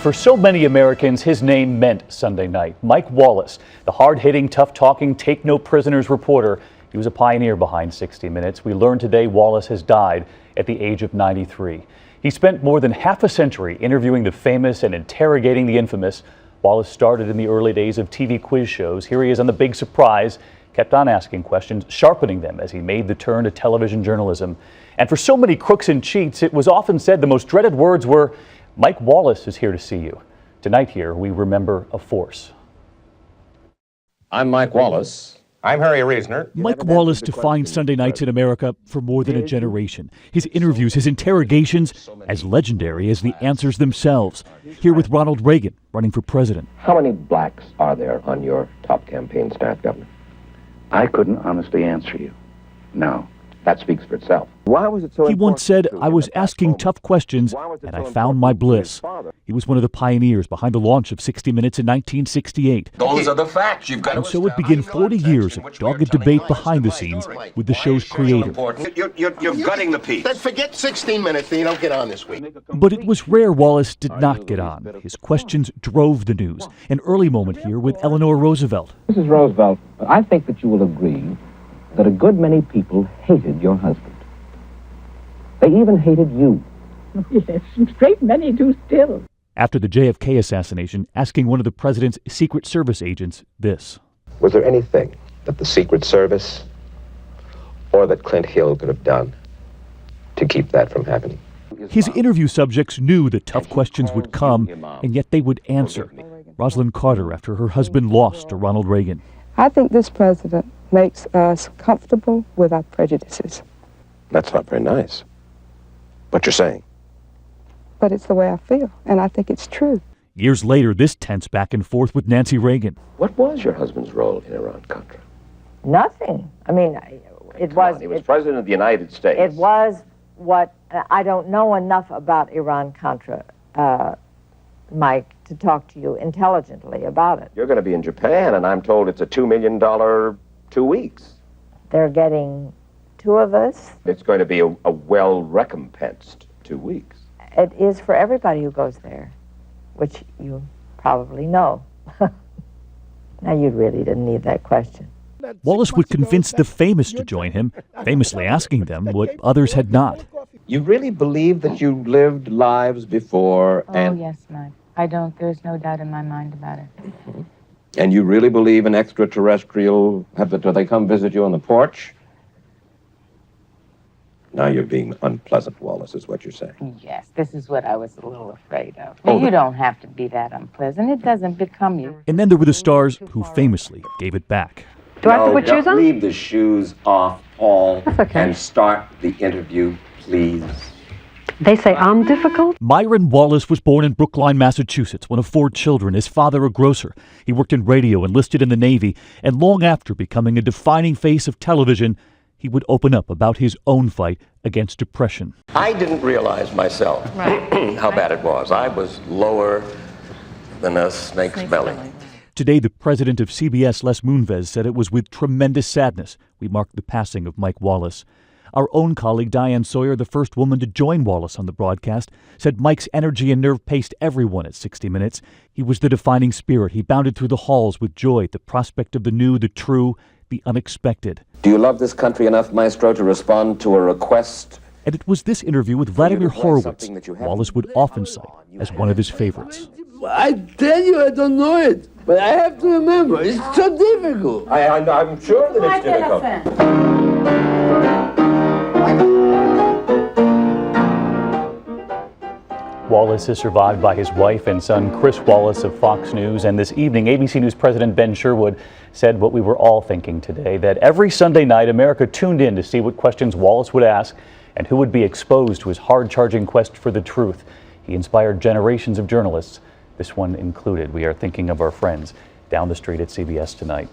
For so many Americans, his name meant Sunday night. Mike Wallace, the hard-hitting, tough-talking, take-no-prisoners reporter. He was a pioneer behind 60 Minutes. We learned today Wallace has died at the age of 93. He spent more than half a century interviewing the famous and interrogating the infamous. Wallace started in the early days of TV quiz shows. Here he is on The Big Surprise, kept on asking questions, sharpening them as he made the turn to television journalism. And for so many crooks and cheats, it was often said the most dreaded words were, "Mike Wallace is here to see you." Tonight here, we remember a force. I'm Mike Wallace. I'm Harry Reasoner. Mike Wallace defined Sunday nights in America for more than a generation. His interviews, his interrogations, as legendary as the answers themselves. Here with Ronald Reagan, running for president. How many blacks are there on your top campaign staff, Governor? I couldn't honestly answer you. No. That speaks for itself. Why was it so He once said, "I was asking tough questions, and I found my bliss." He was one of the pioneers behind the launch of 60 Minutes in 1968. Those are the facts. You've got And so it began 40 years of dogged debate behind the scenes with the show's creator. You're gutting the piece. Then forget 16 Minutes and you don't get on this week. But it was rare Wallace did not get on. His questions drove the news. An early moment here with Eleanor Roosevelt. Mrs. Roosevelt, I think that you will agree that a good many people hated your husband. They even hated you. Yes, a great many do still. After the JFK assassination, asking one of the president's Secret Service agents this. Was there anything that the Secret Service or that Clint Hill could have done to keep that from happening? His interview subjects knew that tough questions would come, and yet they would answer. Rosalind Carter, after her husband lost to Ronald Reagan. I think this president makes us comfortable with our prejudices. That's not very nice. What you're saying. But it's the way I feel, and I think it's true. Years later, this tense back and forth with Nancy Reagan. What was your husband's role in Iran-Contra? Nothing. I mean, it was... He was president of the United States. It was what... I don't know enough about Iran-Contra, Mike, to talk to you intelligently about it. You're going to be in Japan, and I'm told it's a $2 million 2 weeks. They're getting 2 of us. It's going to be a well-recompensed 2 weeks. It is for everybody who goes there, which you probably know. Now, you really didn't need that question. Wallace would convince the famous to join him, famously asking them what others had not. You really believe that you lived lives before and... Oh, yes, Mike. I don't. There's no doubt in my mind about it. And you really believe in extraterrestrial... Do they come visit you on the porch? Now you're being unpleasant, Wallace, is what you're saying. Yes, this is what I was a little afraid of. You don't have to be that unpleasant. It doesn't become you. And then there were the stars who famously gave it back. Do I have to put shoes on? Leave the shoes off, Paul, okay. And start the interview, please. They say I'm difficult? Myron Wallace was born in Brookline, Massachusetts, one of 4 children, his father a grocer. He worked in radio, enlisted in the Navy, and long after becoming a defining face of television, he would open up about his own fight against depression. I didn't realize myself how bad it was. I was lower than a snake's belly. Today, the president of CBS, Les Moonves, said it was with tremendous sadness we marked the passing of Mike Wallace. Our own colleague Diane Sawyer, the first woman to join Wallace on the broadcast, said Mike's energy and nerve paced everyone at 60 Minutes. He was the defining spirit. He bounded through the halls with joy at the prospect of the new, the true, the unexpected. Do you love this country enough, Maestro, to respond to a request? And it was this interview with Vladimir Horowitz Wallace would often cite as one of his favorites. I tell you, I don't know it, but I have to remember. It's so difficult. I'm sure that it's difficult. Wallace is survived by his wife and son, Chris Wallace of Fox News. And this evening, ABC News President Ben Sherwood said what we were all thinking today, that every Sunday night, America tuned in to see what questions Wallace would ask and who would be exposed to his hard-charging quest for the truth. He inspired generations of journalists, this one included. We are thinking of our friends down the street at CBS tonight.